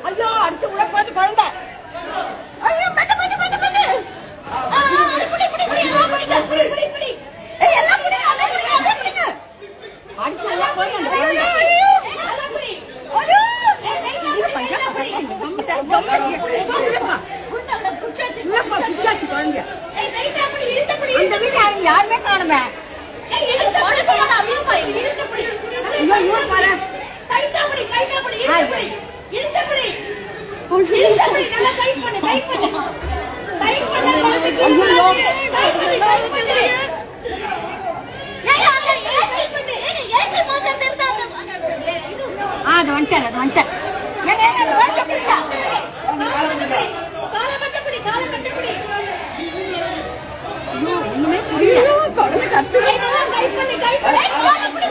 ஐயோ அடுத்து உள்ள போது குழந்தை ஐயோ பட்டு பட்டு பட்டு பட்டு புடி புடி புடி எல்லாம் புடி புடி புடி ஏய் எல்லாம் புடி அத புடி அத புடிங்க அடுத்து உள்ள போது அந்த குழந்தை ஐயோ எல்லாம் புடி ஐயோ இது பையா குண்டல குச்சாச்சி குழந்தை ஏய் ரைட்டா புடி இழுத்து புடி அந்த வீட்ல யாருமே காணோமே ஏய் இழுத்து புடி போடா அப்படியே போய் இழுத்து புடி ஐயோ இவன் பாரு ரைட்டா புடி இழுத்து புடி இழுத்து புடி நல்லா டைட் பண்ணு டைட் பண்ணு டைட் பண்ணு ஐயோ டைட் பண்ணு ஏய் அந்த ஏசி பண்ணு ஏசி மோட்டர் தெரிந்தாங்க அது வந்துட்ட ஏங்க வந்து பிடிடா கால கட்டப்படி ஐயோ இன்னுமே புரியல கடல கத்துறே டைட் பண்ணு கால் புடி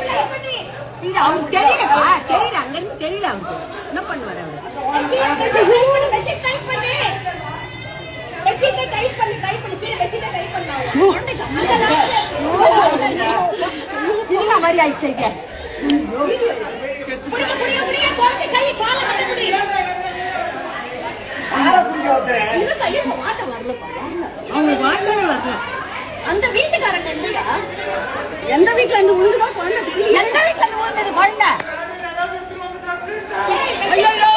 டைட் பண்ணு இது அவனுக்கு தெரியல அங்க இருந்து தெரியல அவனுக்கு என்ன பண்ணுவாரு அவரு டைட் பண்ணு மாதிரி ஆயிடுச்சு அந்த வீட்டுக்காரங்க இல்லையா எந்த வீட்டுல இருந்து உழுதுதான் குழந்தை எந்த வீட்டுல இருந்து உழுந்தது குழந்தை ஐயோ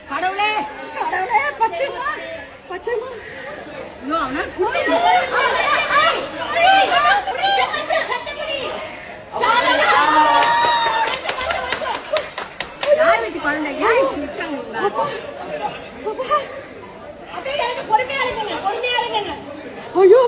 கடவுளே பச்சைமா பச்சைமா ஐயோ அவனா யார் வீட்டு குழந்தை ஏன் பொறுமையா இருங்க ஐயோ